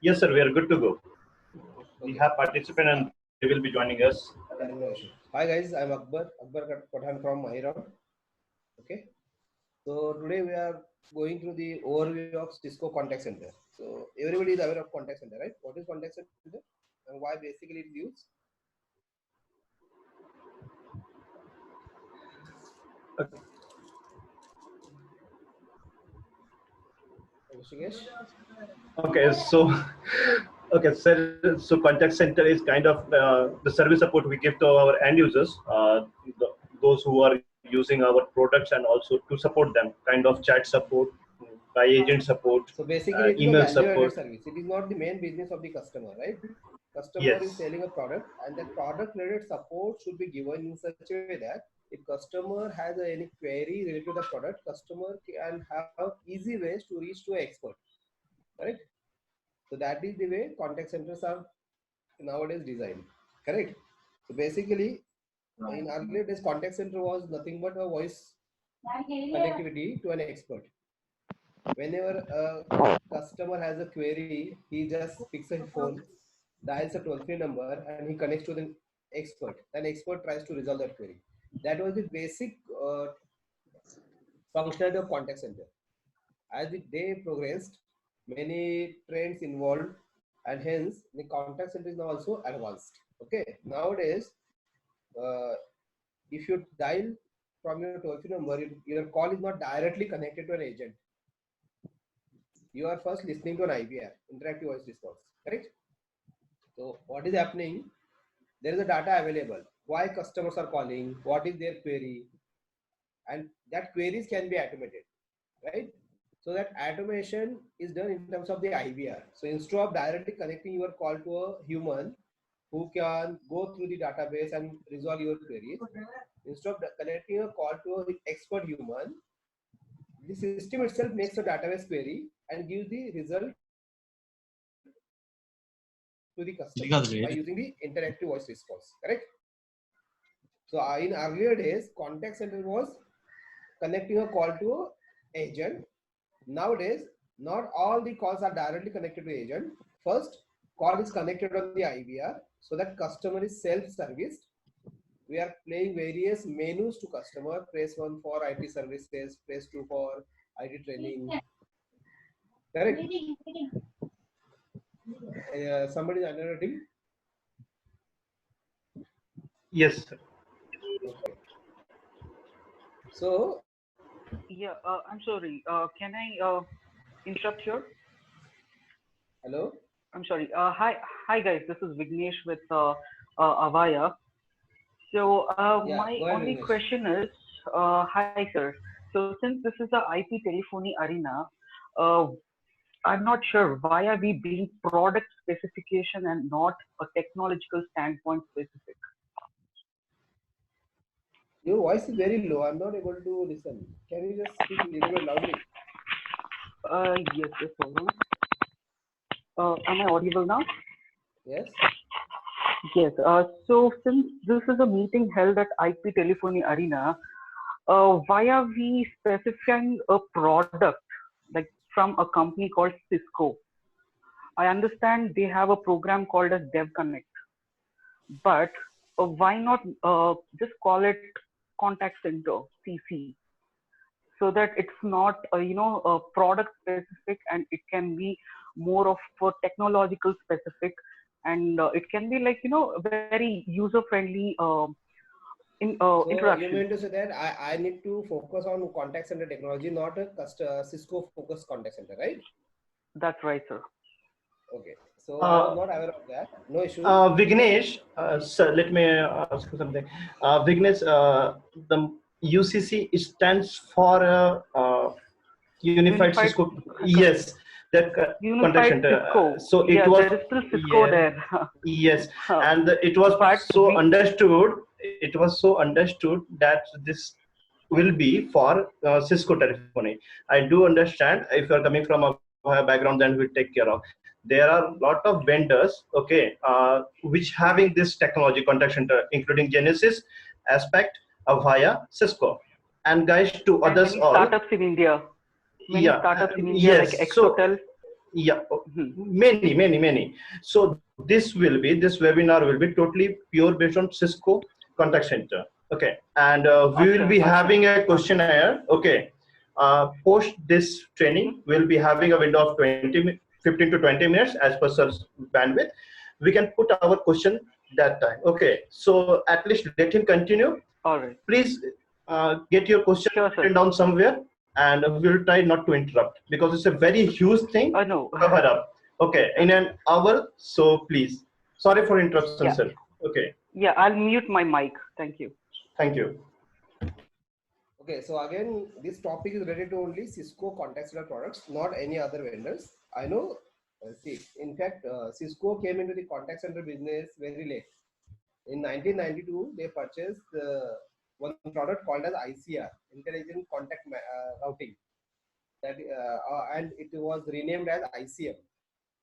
Yes, sir, we are good to go. We have participant and they will be joining us. No issue. Hi guys, I'm Akbar Pathan from Mahiram. Okay. So today we are going through the overview of Cisco Contact Center. So everybody is aware of Contact Center, right? What is Contact Center and why basically it is used? Okay, so so contact center is kind of the service support we give to our end users, those who are using our products, and also to support them, kind of chat support, by agent support. So basically, it is email a value-added support. service. It is not the main business of the customer, right? Customer Yes. is selling a product, and that product-related support should be given in such a way that if customer has any query related to the product, customer can have easy ways to reach to an expert, correct? So that is the way contact centers are nowadays designed, correct? So basically, in earlier days, contact center was nothing but a voice connectivity to an expert. Whenever a customer has a query, he just picks a phone, dials a toll-free number, and he connects to the expert. Then expert tries to resolve that query. That was the basic functionality of contact center. As the day progressed, many trends involved, and hence the contact center is now also advanced. Okay, nowadays, if you dial from your toll-free number, your call is not directly connected to an agent. You are first listening to an IVR, interactive voice response, correct? So what is happening? There is a data available. Why customers are calling? What is their query? And that queries can be automated, right? So that automation is done in terms of the IVR. So instead of directly connecting your call to a human who can go through the database and resolve your queries, instead of connecting a call to an expert human, the system itself makes a database query and gives the result to the customer by using the interactive voice response, correct? So in earlier days, contact center was connecting a call to an agent. Nowadays, not all the calls are directly connected to agent. First, call is connected on the IVR so that customer is self-serviced. We are playing various menus to customer. Press 1 for IT services, press 2 for IT training. Correct? Somebody is underwriting? Yes. Okay. So, yeah, I'm sorry. Can I interrupt here? Hello. I'm sorry. Hi guys. This is Vignesh with Avaya. So Yeah, my go ahead, only Vignesh. question is, hi sir. So since this is the IP telephony arena, I'm not sure why are we being product specification and not a technological standpoint specific. Your voice is very low. I'm not able to listen. Can you just speak a little bit loudly? Yes, hold on. Am I audible now? Yes. Yes. So since this is a meeting held at IP Telephony Arena, why are we specifying a product like from a company called Cisco? I understand they have a program called as DevConnect, but why not just call it Contact Center (CC)? so that it's not product specific, and it can be more of technological specific, and it can be like very user friendly So you introduction. mean to say that I need to focus on contact center technology, not a Cisco focused contact center, right? That's right, sir. Okay. So I was Uh, not aware of that. No issue. Vignesh, sir, let me ask you something. Vignesh, the UCC stands for Unified Unified Cisco. Yes, the contact Unified center. Cisco. So it Yeah, was, there is still Cisco yeah, there. yes, and it was But so we, understood. It was so understood that this will be for Cisco telephony. I do understand if you are coming from a background, then we take care of. There are a lot of vendors, okay, which having this technology contact center, including Genesis, Aspect, Avaya, Cisco, and guys to and others many all. startups in India. Many Yeah, startups in India like yes. So Exotel. yeah, Mhm. many. So this webinar will be totally pure based on Cisco contact center. Okay, and we will Acha, be acha. having a questionnaire. Okay, post this Mm-hmm. training, we'll be having a window of 15 to 20 minutes as per sir's bandwidth. We can put our question that time. Okay, so at least let him continue. All right. Please get your question Sure, sir. written down somewhere, and we'll try not to interrupt because it's a very huge thing No. to cover up. Okay, in an hour, so please. Sorry for interruption, Yeah. sir. Okay, Yeah, I'll mute my mic. Thank you. thank you. Okay, so again, this topic is related to only Cisco contact center products, not any other vendors. I know, see, in fact, Cisco came into the contact center business very late. In 1992, they purchased one product called as ICR, Intelligent Contact Routing, and it was renamed as ICM.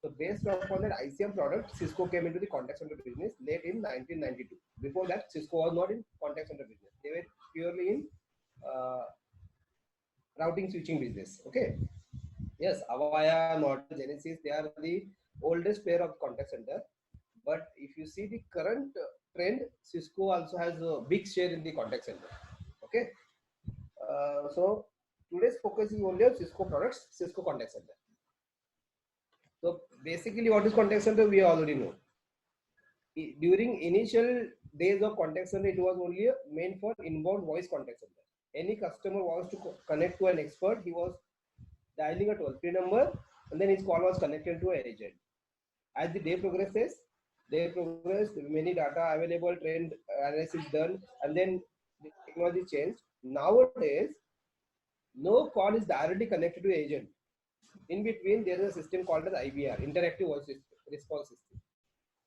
So based upon that ICM product, Cisco came into the contact center business late in 1992. Before that, Cisco was not in contact center business. They were purely in uh, routing switching business. Okay. Yes, Avaya, Norton, Genesis, they are the oldest pair of contact center. But if you see the current trend, Cisco also has a big share in the contact center. Okay. So today's focus is only on Cisco products, Cisco contact center. So basically, what is contact center? We already know. During initial days of contact center, it was only meant for inbound voice contact center. Any customer wants to connect to an expert, he was dialing a toll-free number, and then his call was connected to an agent. As the day progresses, many data available, trend analysis done, and then the technology changed. Nowadays, no call is directly connected to agent. In between, there is a system called as IVR, Interactive Voice Response System.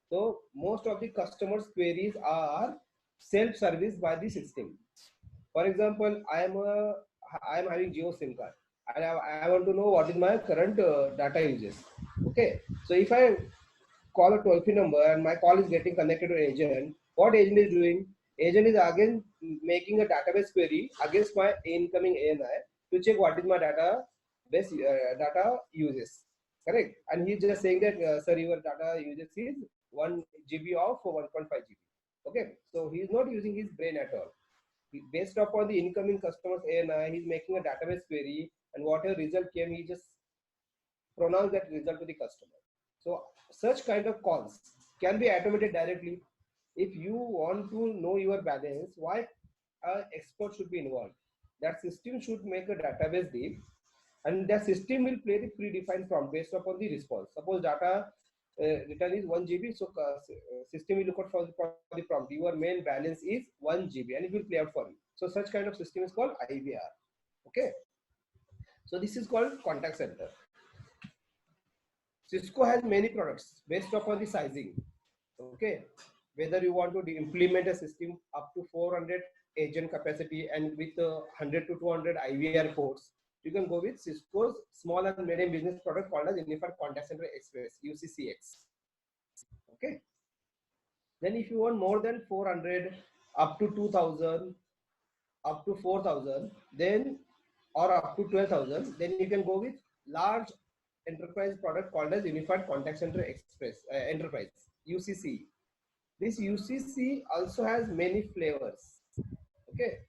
So most of the customers' queries are self-serviced by the system. For example, I am having Jio SIM card, and I want to know what is my current data usage. Okay, so if I call a toll-free number and my call is getting connected to an agent, what agent is doing? Agent is again making a database query against my incoming ANI to check what is my data uses. Correct? And he's just saying that, sir, your data uses is 1 GB of 1.5 GB. Okay, so he's not using his brain at all. Based upon the incoming customer's ANI, he's making a database query, and whatever result came, he just pronounced that result to the customer. So such kind of calls can be automated directly. If you want to know your balance, why an expert should be involved? That system should make a database deep, and that system will play the predefined prompt based upon the response. Suppose data return is 1 GB, so system will look out for the prompt. Your main balance is 1 GB, and it will play out for you. So such kind of system is called IVR. Okay. So this is called contact center. Cisco has many products based upon the sizing. Okay, whether you want to implement a system up to 400 agent capacity and with 100 to 200 IVR ports, you can go with Cisco's small and medium business product called as Unified Contact Center Express, UCCX. Okay, then if you want more than 400, up to 2000, up to 4000, then or up to 12,000, then you can go with large enterprise product called as Unified Contact Center Express Enterprise, UCC. This UCC also has many flavors. Okay.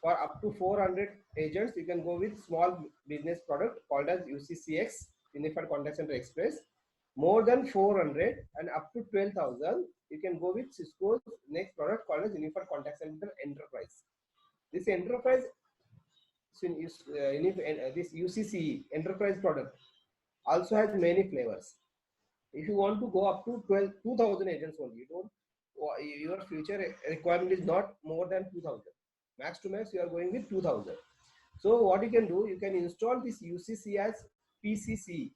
For up to 400 agents, you can go with small business product called as UCCX, Unified Contact Center Express. More than 400 and up to 12,000, you can go with Cisco's next product called as Unified Contact Center Enterprise. This enterprise, this UCC enterprise product also has many flavors. If you want to go up to 2,000 agents only, your future requirement is not more than 2,000. Max to max, you are going with 2,000. So what you can do, you can install this UCC as PCC,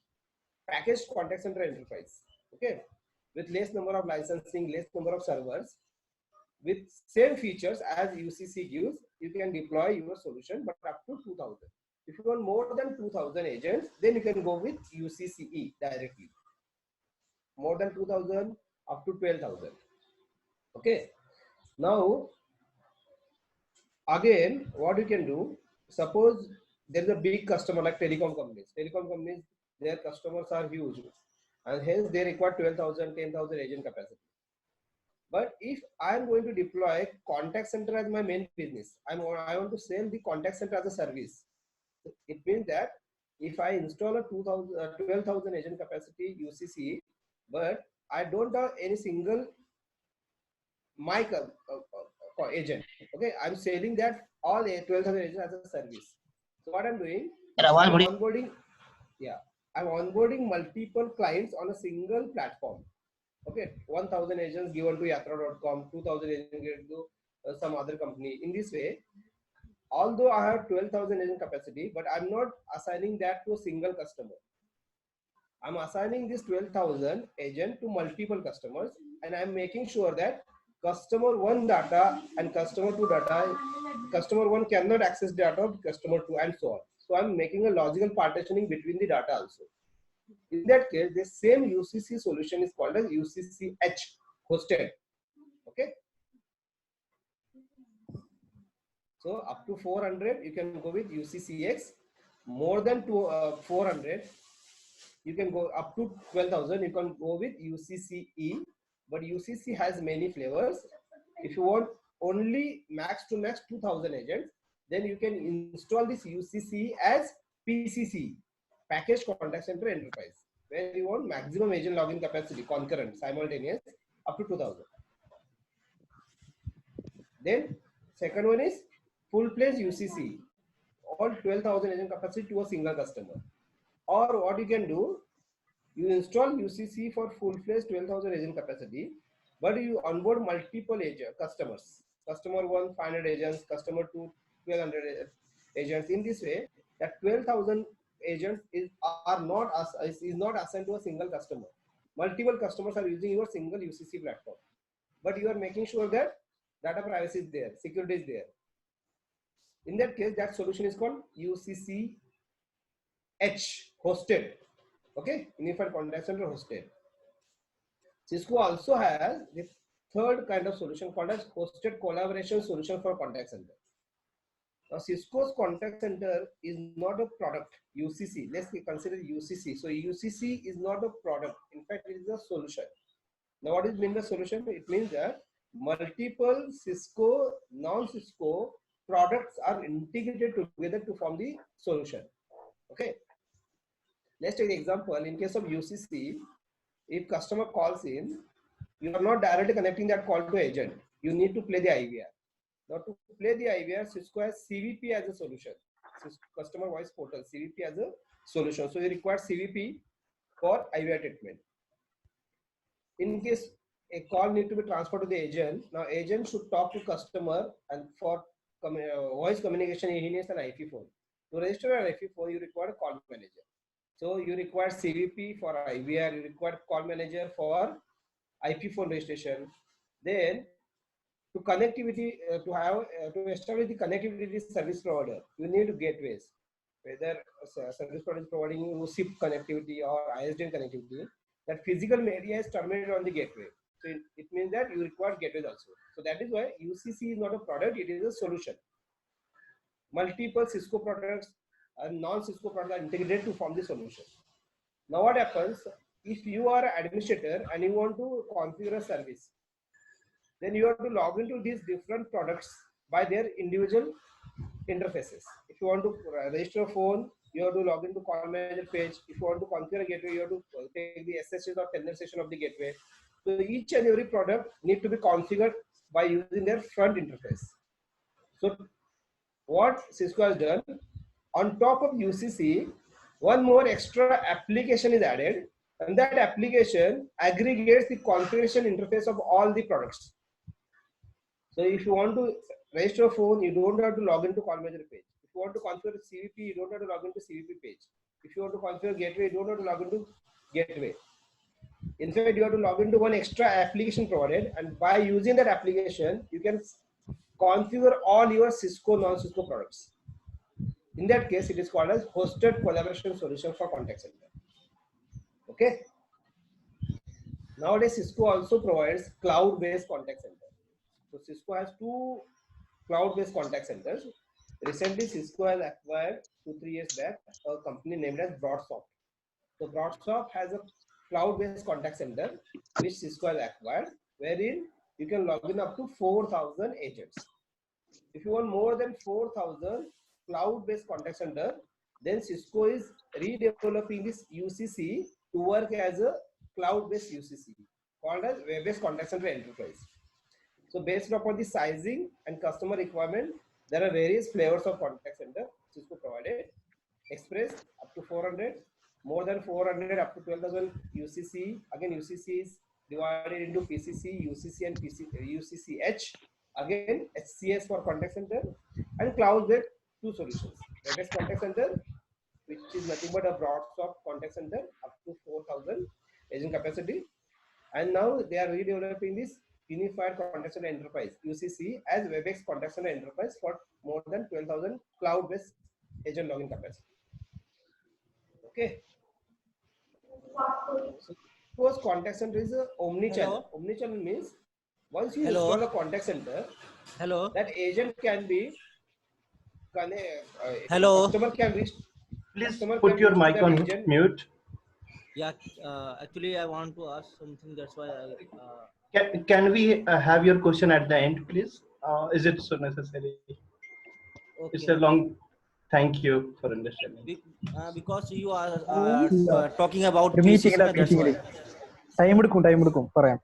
Packaged Contact Center Enterprise. Okay, with less number of licensing, less number of servers, with same features as UCC gives, you can deploy your solution, but up to 2,000. If you want more than 2,000 agents, then you can go with UCCE directly. More than 2,000 up to 12,000. Okay. Now, again, what you can do, suppose there is a big customer like telecom companies. Telecom companies, their customers are huge, and hence they require 12,000, 10,000 agent capacity. But if I am going to deploy contact center as my main business, I want to sell the contact center as a service. It means that if I install a 12,000 agent capacity UCC, but I don't have any single mic agent. Okay, I'm selling that all 12,000 agents as a service. So what I'm doing, I'm onboarding, I'm onboarding multiple clients on a single platform. Okay, 1,000 agents given to Yatra.com, 2,000 agents given to some other company. In this way, although I have 12,000 agent capacity, but I'm not assigning that to a single customer. I'm assigning this 12,000 agent to multiple customers, and I'm making sure that customer 1 data and customer 2 data, customer 1 cannot access data of customer 2 and so on. So I'm making a logical partitioning between the data also. In that case, the same UCC solution is called as UCCH hosted. Okay. So up to 400, you can go with UCCX. More than 400, you can go up to 12,000. You can go with UCCE. But UCC has many flavors. If you want only max to max 2,000 agents, then you can install this UCC as PCC, Packaged Contact Center Enterprise, where you want maximum agent login capacity, concurrent, simultaneous, up to 2,000. Then second one is full-fledged UCC, all 12,000 agent capacity to a single customer. Or what you can do, you install UCC for full-fledged 12,000 agent capacity, but you onboard multiple customers. Customer 1, 500 agents, customer 2, 1,200 agents. In this way, that 12,000 agents is not assigned to a single customer. Multiple customers are using your single UCC platform, but you are making sure that data privacy is there, security is there. In that case, that solution is called UCCH hosted. Okay, Unified Contact Center hosted. Cisco also has the third kind of solution called as hosted collaboration solution for contact center. Now, Cisco's contact center is not a product, UCC. Let's consider UCC. So UCC is not a product. In fact, it is a solution. Now, what is mean by solution? It means that multiple Cisco, non-Cisco products are integrated together to form the solution. Okay. Let's take the example. In case of UCC, if customer calls in, you are not directly connecting that call to agent. You need to play the IVR. Now to play the IVR, Cisco has CVP as a solution. Cisco Customer Voice Portal, CVP as a solution. So you require CVP for IVR treatment. In case a call need to be transferred to the agent, now agent should talk to customer, and for voice communication, he needs an IP phone. To register an IP phone, you require a call manager. So you require CVP for IVR, you require call manager for IP phone registration. Then to connectivity, to establish the connectivity service provider, you need gateways. Whether service provider is providing you SIP connectivity or ISDN connectivity, that physical media is terminated on the gateway. So it means that you require gateways also. So that is why UCC is not a product, it is a solution. Multiple Cisco products and non-Cisco products are integrated to form the solution. Now what happens, if you are an administrator and you want to configure a service, then you have to log into these different products by their individual interfaces. If you want to register a phone, you have to log into call manager page. If you want to configure a gateway, you have to take the SSH or tenderization of the gateway. So each and every product need to be configured by using their front interface. So what Cisco has done, on top of UCC, one more extra application is added, and that application aggregates the configuration interface of all the products. So if you want to register a phone, you don't have to log into call manager page. If you want to configure CVP, you don't have to log into CVP page. If you want to configure gateway, you don't have to log into gateway. In fact, you have to log into one extra application provided, and by using that application, you can configure all your Cisco non-Cisco products. In that case, it is called as hosted collaboration solution for contact center. Okay. Nowadays, Cisco also provides cloud-based contact center. So Cisco has two cloud-based contact centers. Recently, Cisco has acquired 2-3 years back a company named as BroadSoft. So BroadSoft has a cloud-based contact center which Cisco has acquired, wherein you can log in up to 4,000 agents. If you want more than 4,000 cloud-based contact center, then Cisco is redeveloping this UCC to work as a cloud-based UCC called as web-based contact center enterprise. So based upon the sizing and customer requirement, there are various flavors of contact center Cisco provided. Express up to 400, more than 400 up to 12,000 UCC. Again, UCC is divided into PCC, UCC, and UCCH. Again, HCS for contact center, and cloud-based two solutions. Web-based contact center, which is nothing but a BroadSoft contact center up to 4,000 agent capacity, and now they are redeveloping this Unified Contact Center Enterprise (UCC) as WebEx Contact Center Enterprise for more than 12,000 cloud-based agent login capacity. Okay. So Cisco's contact center is a omni-channel. Omni-channel means once you install a contact center, that agent can be customer can reach. Please put your mic on mute. Yeah, actually, I want to ask something. That's why I. Can we have your question at the end, please? Is it so necessary? Okay. It's a long. Thank you for understanding. Because you are talking about meeting. That's why. Time പറയാം.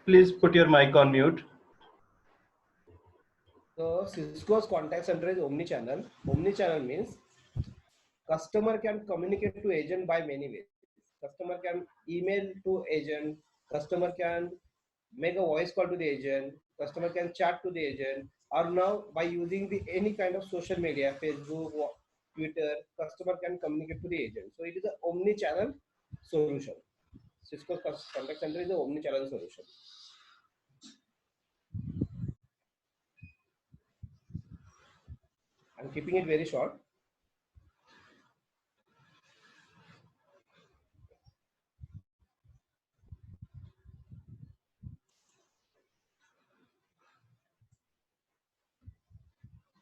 Please put your mic on mute. So Cisco's contact center is omni-channel. Omni-channel means customer can communicate to agent by many ways. Customer can email to agent. Customer can make a voice call to the agent. Customer can chat to the agent. Or now by using any kind of social media, Facebook, Twitter, customer can communicate to the agent. So it is an omni-channel solution. Cisco's contact center is an omni-channel solution. I'm keeping it very short.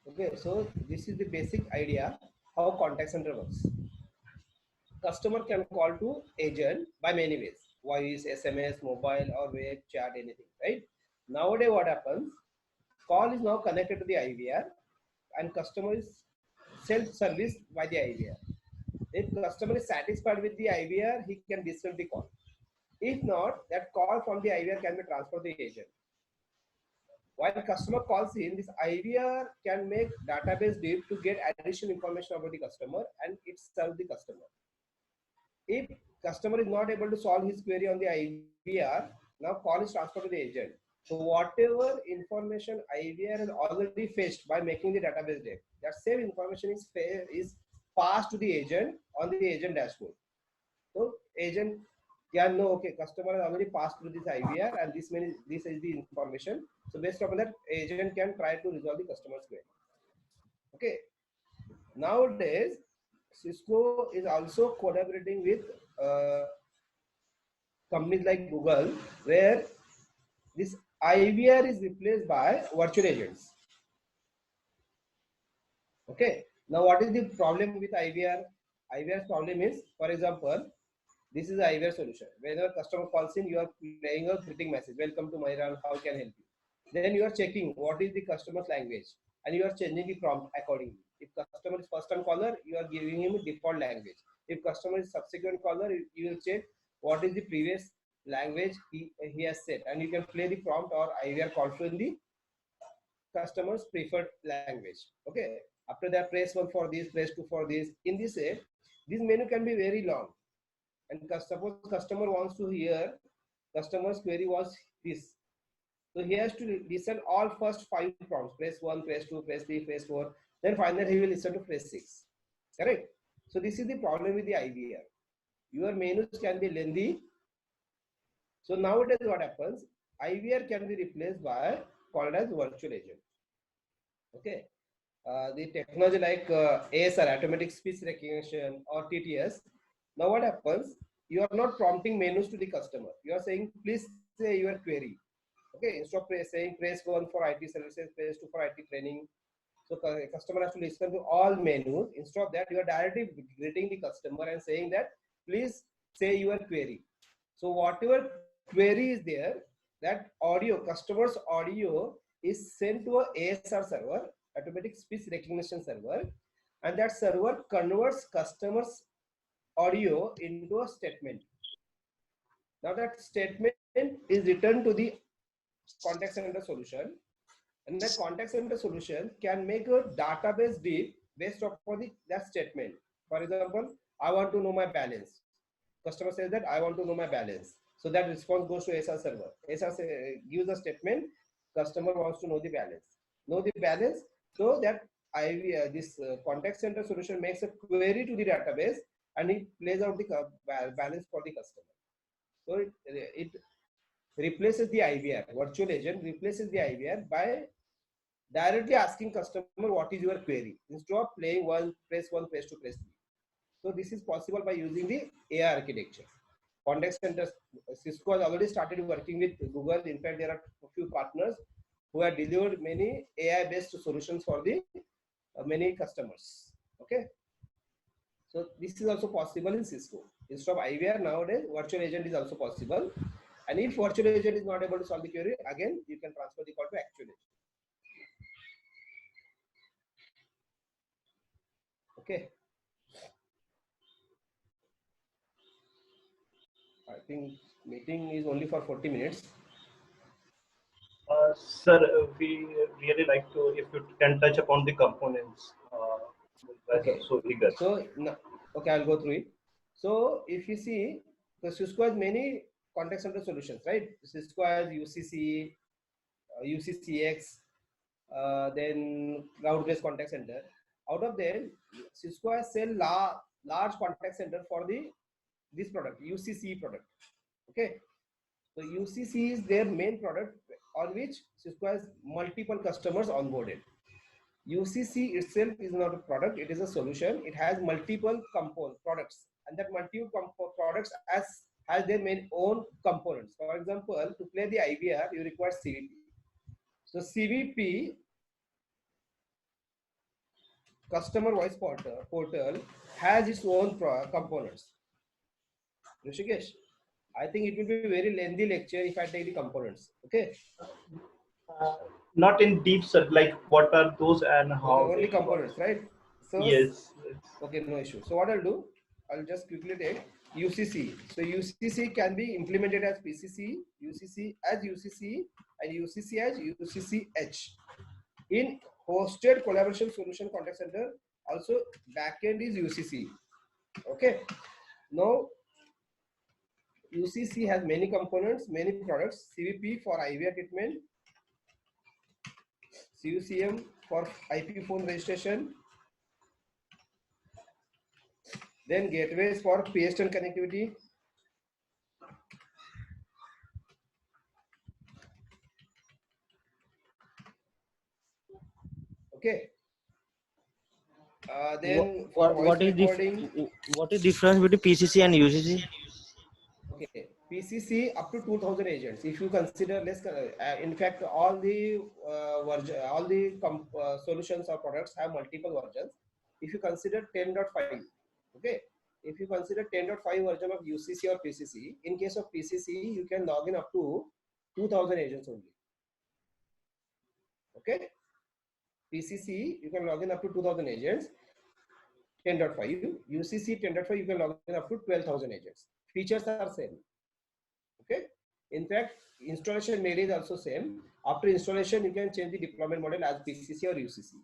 Okay, so this is the basic idea how contact center works. Customer can call to agent by many ways: voice, SMS, mobile, or web chat, anything, right? Nowadays, what happens? Call is now connected to the IVR, and customer is self-serviced by the IVR. If customer is satisfied with the IVR, he can disconnect the call. If not, that call from the IVR can be transferred to the agent. While customer calls in, this IVR can make database diff to get additional information about the customer, and it serves the customer. If customer is not able to solve his query on the IVR, now call is transferred to the agent. So whatever information IVR has already fetched by making the database diff, that same information is passed to the agent on the agent dashboard. So agent can know, okay, customer has already passed through this IVR, and this is the information. So based upon that, agent can try to resolve the customer's query. Okay. Nowadays, Cisco is also collaborating with companies like Google, where this IVR is replaced by virtual agents. Okay. Now, what is the problem with IVR? IVR's problem is, for example, this is the IVR solution. Whenever customer calls in, you are playing a greeting message. Welcome to Myran. How can I help you? Then you are checking what is the customer's language, and you are changing the prompt accordingly. If customer is first time caller, you are giving him a default language. If customer is subsequent caller, you will check what is the previous language he has set, and you can play the prompt or IVR confirm the customer's preferred language. Okay. After that, press 1 for this, press 2 for this. In this way, this menu can be very long. And suppose customer wants to hear, customer's query was this. So he has to listen all first 5 prompts. Press 1, press 2, press 3, press 4. Then finally he will listen to press 6. Correct? So this is the problem with the IVR. Your menus can be lengthy. So nowadays what happens? IVR can be replaced by called as virtual agent. Okay. The technology like ASR, automatic speech recognition, or TTS. Now what happens? You are not prompting menus to the customer. You are saying, please say your query. Okay, instead of saying press 1 for IT services, press 2 for IT training. So customer has to listen to all menus. Instead of that, you are directly greeting the customer and saying that, please say your query. So whatever query is there, that audio, customer's audio is sent to a ASR server, automatic speech recognition server, and that server converts customer's audio into a statement. Now that statement is returned to the contact center solution, and that contact center solution can make a database deep based upon that statement. For example, I want to know my balance. Customer says that I want to know my balance. So that response goes to ASR server. ASR gives a statement. Customer wants to know the balance. Know the balance. So that this contact center solution makes a query to the database, and it plays out the balance for the customer. So it replaces the IVR. Virtual agent replaces the IVR by directly asking customer what is your query instead of playing press 1, press 2, press 3. So this is possible by using the AI architecture. Contact centers, Cisco has already started working with Google. In fact, there are a few partners who have delivered many AI-based solutions for the many customers. Okay. So this is also possible in Cisco. Instead of IVR nowadays, virtual agent is also possible. And if virtual agent is not able to solve the query, again, you can transfer the call to actual agent. Okay. I think meeting is only for 40 minutes. Sir, we really like to, if you can touch upon the components. Okay. So eager. So, okay, I'll go through it. So, if you see, the Cisco has many contact center solutions, right? Cisco has UCC, UCCX, then cloud-based contact center. Out of them, Cisco has sell large contact center for this product, UCC product. Okay, so UCC is their main product on which Cisco has multiple customers onboarded. UCC itself is not a product; it is a solution. It has multiple products, and that multiple products has their main own components. For example, to play the IVR, you require CVP. So CVP, customer voice portal, has its own components. Rishikesh, I think it will be a very lengthy lecture if I take the components. Okay. Not in deep, sir. Like what are those and how? Okay, only components, right? So yes. Okay, no issue. So what I'll do, I'll just quickly take UCC. So UCC can be implemented as PCC, UCC as UCC, and UCC as UCCH. In hosted collaboration solution contact center, also backend is UCC. Okay. Now UCC has many components, many products. CVP for IVR treatment, CUCM for IP phone registration, then gateways for PSTN connectivity, okay. Then for what is difference between PCC and UCC? Okay, PCC up to 2000 agents. If you consider in fact, all the solutions or products have multiple versions. If you consider 10.5, okay. If you consider 10.5 version of UCC or PCC, in case of PCC, you can log in up to 2000 agents only. Okay. PCC, you can log in up to 2000 agents. 10.5, UCC 10.5, you can log in up to 12,000 agents. Features are same. Okay. In fact, installation made is also same. After installation, you can change the deployment model as PCC or UCC.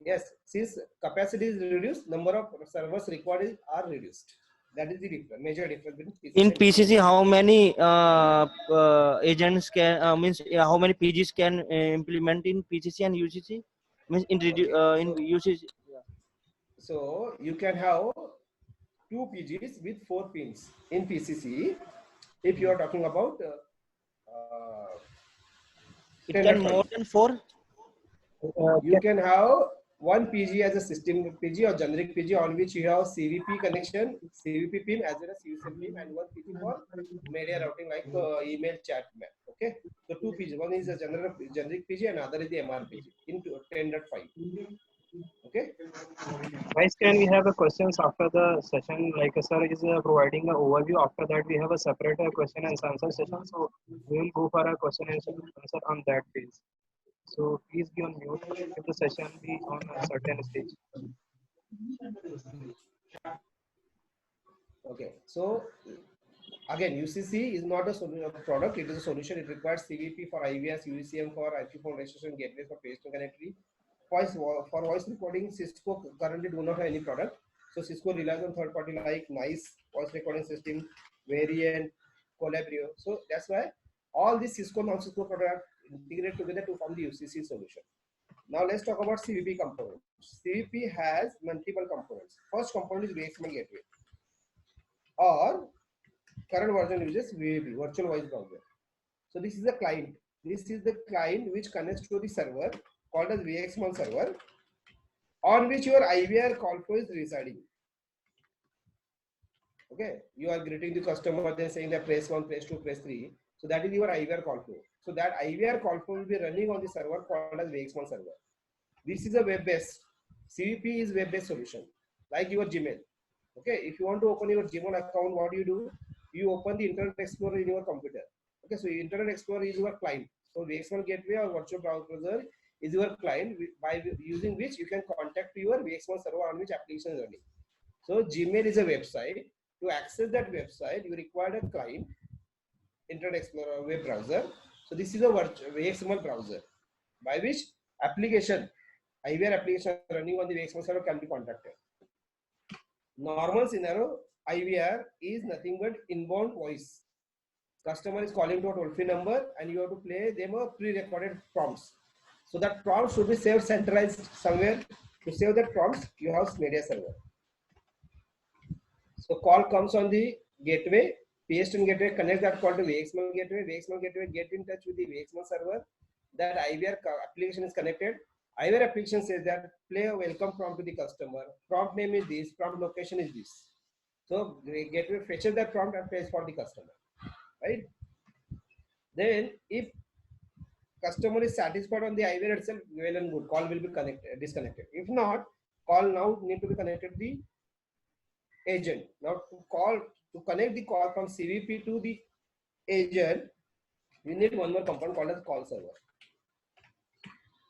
Yes, since capacity is reduced, number of servers required are reduced. That is the major difference between PCC In and PCC, how many agents can means how many PGs can implement in PCC and UCC? Means in in UCC. So you can have 2 PGs with 4 pins in PCC. If you are talking about It can more than 4. You can have 1 PG as a system PG or generic PG on which you have CVP connection, CVP pin as well as USM pin, and 1 PG for media routing like email chat map. Okay, so 2 PG. One is a generic PG and other is the MR PG into 10.5. Okay. Guys, can we have a questions after the session? Like sir is providing an overview. After that, we have a separate question and answer session. So we will go for a question and answer on that phase. So please be on mute if the session be on a certain stage. Okay. So again, UCC is not a product; it is a solution. It requires CVP for IVS, UECM for IP phone registration, gateway for patient connectivity. For voice recording, Cisco currently do not have any product. So Cisco relies on third party like NICE voice recording system, Variant, Collabrio. So that's why all these Cisco non-Cisco products integrate together to form the UCC solution. Now let's talk about CVP components. CVP has multiple components. First component is VXML gateway, or current version uses VAB, virtual voice browser. So this is the client. This is the client which connects to the server called as VXML server, on which your IVR call flow is residing. Okay, you are greeting the customer, then saying that press 1, press 2, press 3. So that is your IVR call flow. So that IVR call flow will be running on the server called as VXML server. This is a web-based. CVP is web-based solution, like your Gmail. Okay, if you want to open your Gmail account, what do? You open the Internet Explorer in your computer. Okay, so Internet Explorer is your client. So VXML gateway or virtual browser is your client, by using which you can contact your VXML server on which application is running. So Gmail is a website. To access that website, you require a client, Internet Explorer web browser. So this is a VXML browser by which application, IVR application running on the VXML server can be contacted. Normal scenario, IVR is nothing but inbound voice. Customer is calling to a toll-free number and you have to play them a pre-recorded prompts. So that prompt should be saved centralized somewhere. To save that prompts, you have media server. So call comes on the gateway, PSTN gateway connect that call to VXML gateway get in touch with the VXML server. That IVR application is connected. IVR application says that play a welcome prompt to the customer. Prompt name is this, prompt location is this. So the gateway fetches that prompt and plays for the customer. Right? Then if customer is satisfied on the IVR itself, well and good, call will be disconnected. If not, call now need to be connected to the agent. Now to connect the call from CVP to the agent, we need one more component called as call server.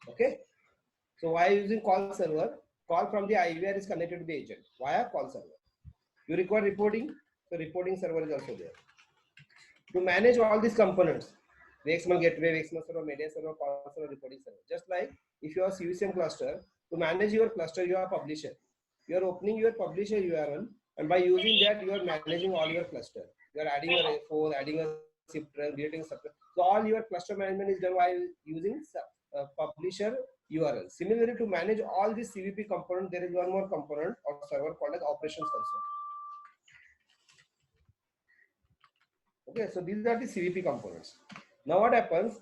Okay. So why using call server? Call from the IVR is connected to the agent via call server. You require reporting, so reporting server is also there. To manage all these components, VXML gateway, VXML server, media server, call server, reporting server. Just like if you have CVCM cluster, to manage your cluster, you are publisher. You are opening your publisher URL, and by using that, you are managing all your cluster. You are adding a phone, adding a zip run, creating a subject. So all your cluster management is done while using publisher URL. Similarly, to manage all these CVP components, there is one more component or server called as operations console. Okay, so these are the CVP components. Now what happens?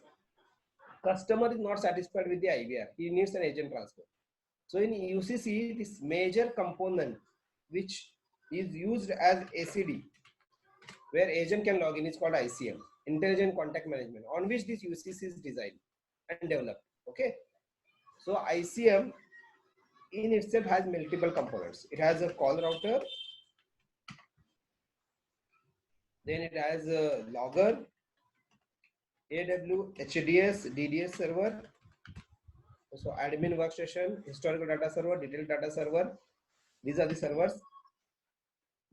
Customer is not satisfied with the IVR. He needs an agent transfer. So in UCC, this major component which is used as ACD, where agent can log in, is called ICM, Intelligent Contact Management, on which this UCC is designed and developed. Okay, so ICM in itself has multiple components. It has a call router, then it has a logger, AW, HDS, DDS server, So admin workstation, historical data server, detailed data server. These are the servers.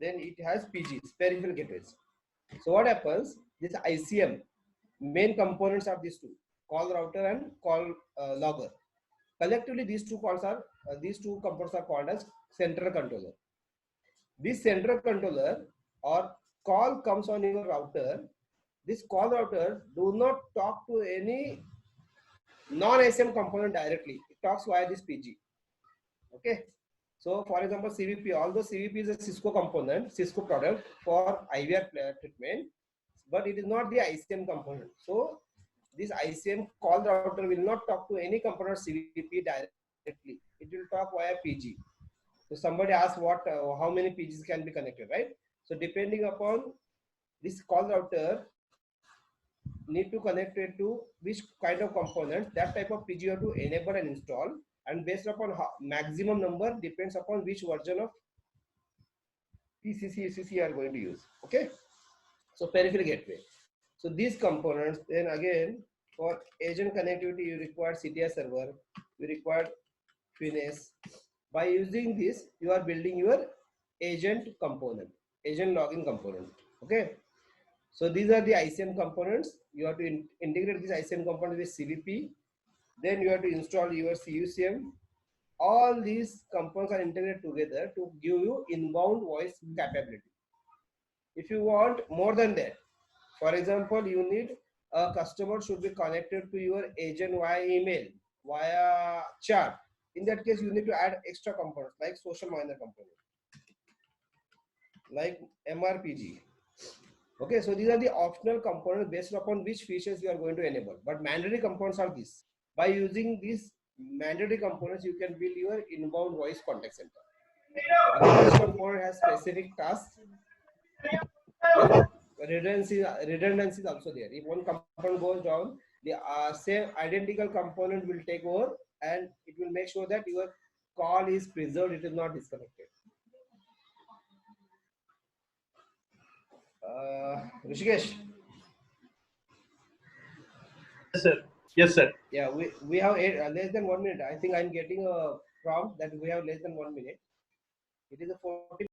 Then it has PGs, peripheral gateways. So what happens? This ICM, main components are these two: call router and call logger. Collectively, these two components are called as central controller. This central controller or call comes on your router. This call router do not talk to any non-ICM component directly. It talks via this PG. Okay. So for example, CVP, although CVP is a Cisco component, Cisco product for IVR treatment, but it is not the ICM component. So this ICM call router will not talk to any component CVP directly. It will talk via PG. So somebody asked how many PGs can be connected, right? So depending upon this call router need to connect it to which kind of components, that type of PG you have to enable and install, and based upon maximum number depends upon which version of TCC UCC you are going to use. Okay, so peripheral gateway. So these components, then again for agent connectivity you require CTI server, you require Finesse. By using this you are building your agent component, agent login component. Okay, so these are the ICM components. You have to integrate this ICM component with CVP. Then you have to install your CUCM. All these components are integrated together to give you inbound voice capability. If you want more than that, for example, you need a customer should be connected to your agent via email, via chat. In that case, you need to add extra components like social miner component, like MRPG. Okay, so these are the optional components based upon which features you are going to enable. But mandatory components are these. By using these mandatory components, you can build your inbound voice contact center. Again, each component has specific tasks. Redundancy is also there. If one component goes down, the same identical component will take over, and it will make sure that your call is preserved, it is not disconnected. Rishikesh. Yes, sir. Yes, sir. Yeah, we have less than 1 minute. I think I'm getting a prompt that we have less than 1 minute. It is a 40